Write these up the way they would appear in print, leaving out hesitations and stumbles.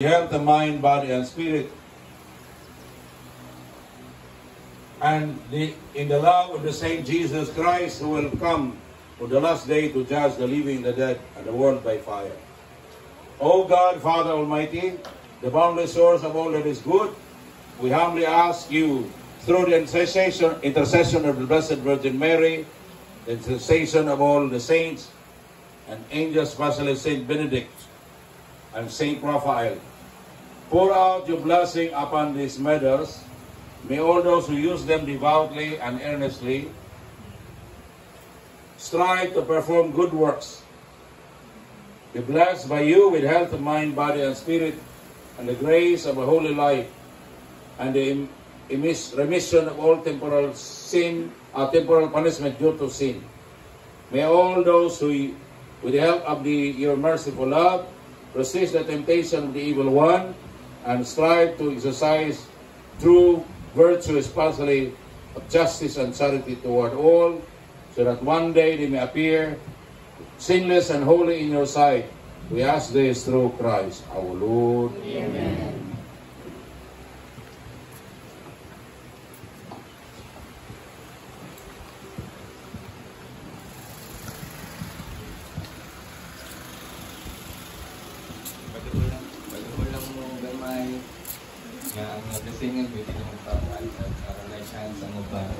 health, the mind, body, and spirit. And in the love of the same Jesus Christ, who will come for the last day to judge the living, the dead, and the world by fire. O God, Father Almighty, the boundless source of all that is good, we humbly ask you, through the intercession of the Blessed Virgin Mary, the intercession of all the saints and angels, especially Saint Benedict and Saint Raphael, pour out your blessing upon these medals. May all those who use them devoutly and earnestly strive to perform good works. Be blessed by you with health of mind, body, and spirit, and the grace of a holy life, and the remission of all temporal sin, temporal punishment due to sin. May all those who, with the help of your merciful love, resist the temptation of the evil one, and strive to exercise true virtue, especially of justice and charity toward all, so that one day they may appear sinless and holy in your sight. We ask this through Christ our Lord. Amen. Pag-ulang mo gamay nga ang blessing ng pwede mong tawal at para na chance ang uban.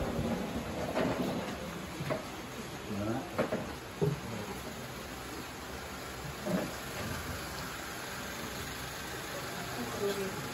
Thank you.